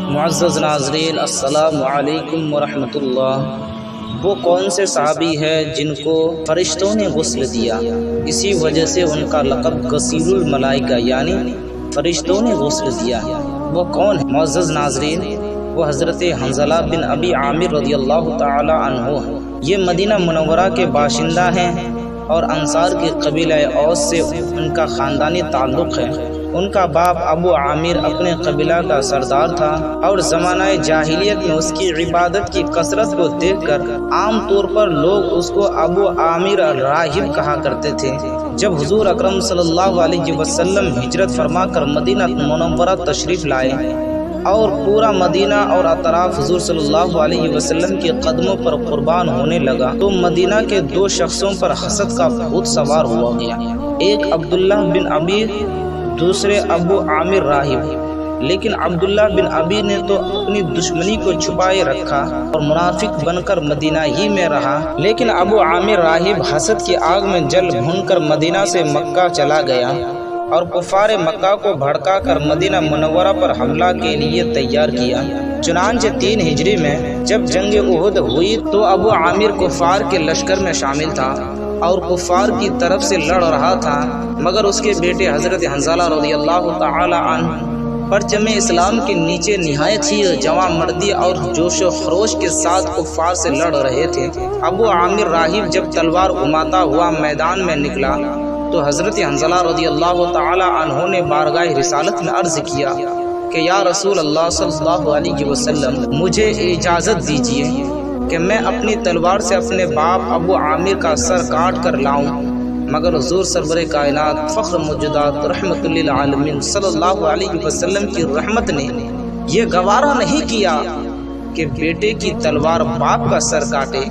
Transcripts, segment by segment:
معزز ناظرین، السلام علیکم ورحمۃ اللہ۔ وہ کون سے صحابی ہے جن کو فرشتوں نے غسل دیا، اسی وجہ سے ان کا لقب غسیل الملائکہ یعنی فرشتوں نے غسل دیا ہے؟ وہ کون ہے معزز ناظرین؟ وہ حضرت حنظلہ بن ابی عامر رضی اللہ تعالی عنہ ہیں۔ یہ مدینہ منورہ کے باشندہ ہیں اور انصار کے قبیلہ اوس سے ان کا خاندانی تعلق ہے۔ ان کا باپ ابو عامر اپنے قبیلہ کا سردار تھا اور زمانہ جاہلیت میں اس کی عبادت کی کثرت کو دیکھ کر عام طور پر لوگ اس کو ابو عامر الراہب کہا کرتے تھے۔ جب حضور اکرم صلی اللہ علیہ وسلم ہجرت فرما کر مدینہ منورہ تشریف لائے اور پورا مدینہ اور اطراف حضور صلی اللہ علیہ وسلم کے قدموں پر قربان ہونے لگا تو مدینہ کے دو شخصوں پر حسد کا بھوت سوار ہوا گیا، ایک عبداللہ بن ابی، دوسرے ابو عامر راہب۔ لیکن عبداللہ بن ابی نے تو اپنی دشمنی کو چھپائے رکھا اور منافق بن کر مدینہ ہی میں رہا، لیکن ابو عامر راہب حسد کی آگ میں جل بھون کر مدینہ سے مکہ چلا گیا اور کفار مکہ کو بھڑکا کر مدینہ منورہ پر حملہ کے لیے تیار کیا۔ چنانچہ 3 ہجری میں جب جنگ احد ہوئی تو ابو عامر کفار کے لشکر میں شامل تھا اور کفار کی طرف سے لڑ رہا تھا، مگر اس کے بیٹے حضرت حنظلہ رضی اللہ تعالی عنہ پرچم اسلام کے نیچے نہایت ہی جواں مردی اور جوش و خروش کے ساتھ کفار سے لڑ رہے تھے۔ ابو عامر راہب جب تلوار گھماتا ہوا میدان میں نکلا تو حضرت حنظلہ رضی اللہ تعالی عنہ نے بارگاہ رسالت میں عرض کیا کہ یا رسول اللہ صلی اللہ علیہ وسلم، مجھے اجازت دیجیے کہ میں اپنی تلوار سے اپنے باپ ابو عامر کا سر کاٹ کر لاؤں، مگر حضور سرور کائنات فخر موجودات رحمت للعالمین صلی اللہ علیہ وسلم کی رحمت نے یہ گوارا نہیں کیا کہ بیٹے کی تلوار باپ کا سر کاٹے،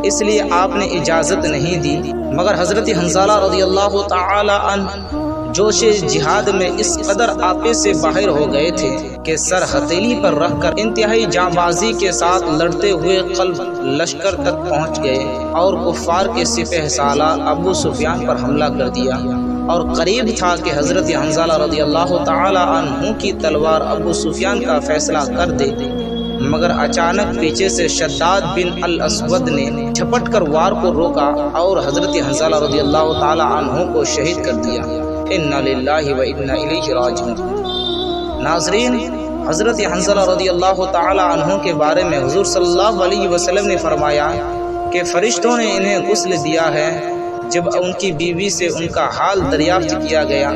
اس لیے آپ نے اجازت نہیں دی۔ مگر حضرت حنظلہ رضی اللہ تعالی عنہ جوش جہاد میں اس قدر آپے سے باہر ہو گئے تھے کہ سر ہتھیلی پر رکھ کر انتہائی جانبازی کے ساتھ لڑتے ہوئے قلب لشکر تک پہنچ گئے اور کفار کے سپہ سالار ابو سفیان پر حملہ کر دیا، اور قریب تھا کہ حضرت حنظلہ رضی اللہ تعالی عنہ کی تلوار ابو سفیان کا فیصلہ کر دے، مگر اچانک پیچھے سے شداد بن الاسود نے جھپٹ کر وار کو روکا اور حضرت حنظلہ رضی اللہ تعالی عنہ کو شہید کر دیا۔ انا للہ و انا الیہ راجعون۔ ناظرین، حضرت حنظلہ رضی اللہ تعالی عنہ کے بارے میں حضور صلی اللہ علیہ وسلم نے فرمایا کہ فرشتوں نے انہیں غسل دیا ہے۔ جب ان کی بیوی سے ان کا حال دریافت کیا گیا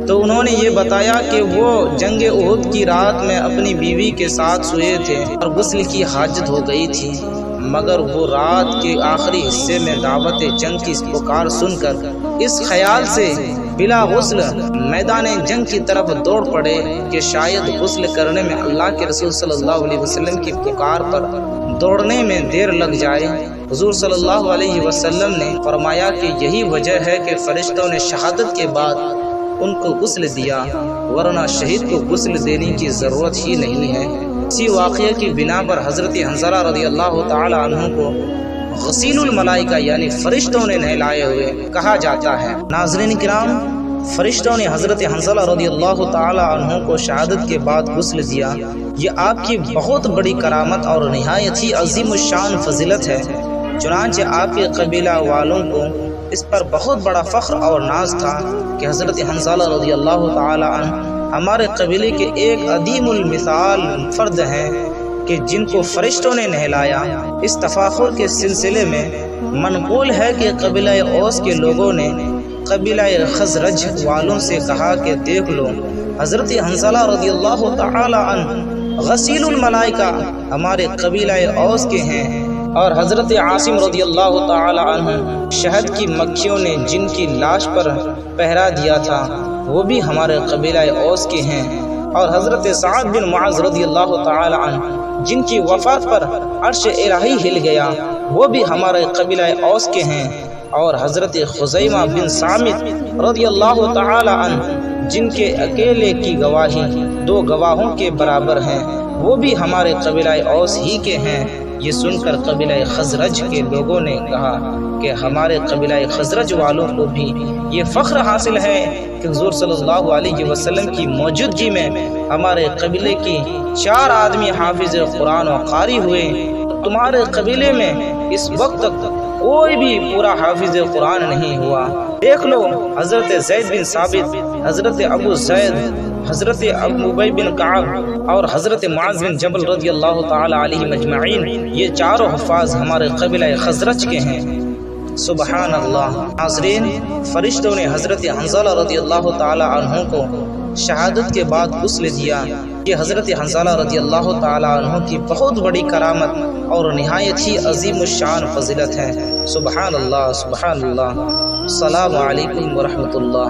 تو انہوں نے یہ بتایا کہ وہ جنگ احد کی رات میں اپنی بیوی کے ساتھ سوئے تھے اور غسل کی حاجت ہو گئی تھی، مگر وہ رات کے آخری حصے میں دعوت جنگ کی پکار سن کر اس خیال سے بلا غسل میدان جنگ کی طرف دوڑ پڑے کہ شاید غسل کرنے میں اللہ کے رسول صلی اللہ علیہ وسلم کی پکار پر دوڑنے میں دیر لگ جائے۔ حضور صلی اللہ علیہ وسلم نے فرمایا کہ یہی وجہ ہے کہ فرشتوں نے شہادت کے بعد ان کو غسل دیا، ورنہ شہید کو غسل دینے کی ضرورت ہی نہیں ہے۔ اسی واقعے کی بنا پر حضرت حنظلہ رضی اللہ تعالی عنہ کو غسیل الملائکہ یعنی فرشتوں نے نہلائے ہوئے کہا جاتا ہے۔ ناظرین کرام، فرشتوں نے حضرت حنظلہ رضی اللہ تعالی عنہ کو شہادت کے بعد غسل دیا، یہ آپ کی بہت بڑی کرامت اور نہایت ہی عظیم الشان فضیلت ہے۔ چنانچہ آپ کے قبیلہ والوں کو اس پر بہت بڑا فخر اور ناز تھا کہ حضرت حنظلہ رضی اللہ تعالی عنہ ہمارے قبیلے کے ایک عظیم المثال فرد ہیں کہ جن کو فرشتوں نے نہلایا۔ اس تفاخر کے سلسلے میں منقول ہے کہ قبیلہ اوس کے لوگوں نے قبیلہ خزرج والوں سے کہا کہ دیکھ لو، حضرت حنظلہ رضی اللہ تعالی عنہ غسیل الملائکہ ہمارے قبیلہ اوس کے ہیں، اور حضرت عاصم رضی اللہ تعالی عنہ شہد کی مکھیوں نے جن کی لاش پر پہرا دیا تھا وہ بھی ہمارے قبیلہ اوس کے ہیں، اور حضرت سعد بن معاذ رضی اللہ تعالی عنہ جن کی وفات پر عرش الہی ہل گیا وہ بھی ہمارے قبیلہ اوس کے ہیں، اور حضرت خزیمہ بن صامت رضی اللہ تعالی عنہ جن کے اکیلے کی گواہی 2 گواہوں کے برابر ہیں وہ بھی ہمارے قبیلہ اوس ہی کے ہیں۔ یہ سن کر قبیلہ خزرج کے لوگوں نے کہا کہ ہمارے قبیلہ خزرج والوں کو بھی یہ فخر حاصل ہے کہ حضور صلی اللہ علیہ وسلم کی موجودگی میں ہمارے قبیلے کی 4 آدمی حافظ قرآن و قاری ہوئے، تمہارے قبیلے میں اس وقت تک کوئی بھی پورا حافظ قرآن نہیں ہوا۔ دیکھ لو حضرت زید بن ثابت، حضرت ابو زید، حضرت ابی بن کعب اور حضرت معاذ بن جبل رضی اللہ تعالی علیہ مجمعین، یہ چاروں حفاظ ہمارے قبیلہ خزرج کے ہیں۔ سبحان اللہ۔ ناظرین، فرشتوں نے حضرت حنظلہ رضی اللہ تعالی عنہ کو شہادت کے بعد غسل دیا۔ یہ حضرت حنظلہ رضی اللہ تعالی عنہ کی بہت بڑی کرامت اور نہایت ہی عظیم الشان فضیلت ہے۔ سبحان اللہ، سبحان اللہ۔ السلام علیکم ورحمۃ اللہ۔